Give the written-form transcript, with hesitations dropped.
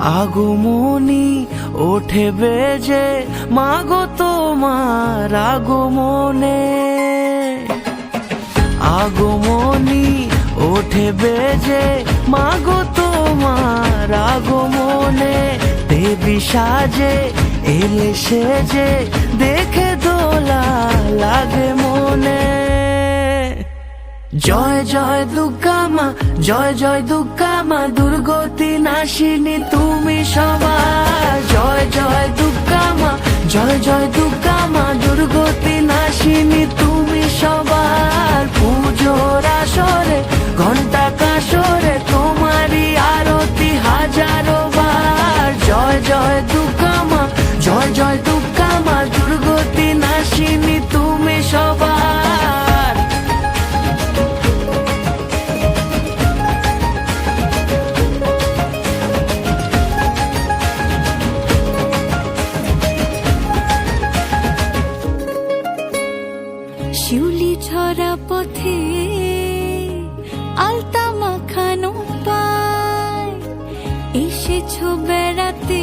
আগমনী ওঠে বেজে, মাগো তোমার আগমনে। আগমনী ওঠে বেজে, মাগো তোমার আগমনে। দেবী সাজে এলে সেজে, দেখে দোলা লাগে মনে। জয় জয় দুর্গা মা, জয় জয় দুর্গা মা, দুর্গতি নাশিনী তুমি সবার। জয় জয় দুর্গা মা, জয় জয় দুর্গা মা, দুর্গতি নাশিনী তুমি সবার। পুজোর আসরে ঘন্টা কাসরে, তোমারই আরতি হাজারো বার। জয় জয় দুর্গা মা, জয় জয় দুর্গা মা, দুর্গতি নাশিনী তুমি সবার। শিউলি ছড়া পথে আলতা মাখানো পায়, এসেছো বেড়াতে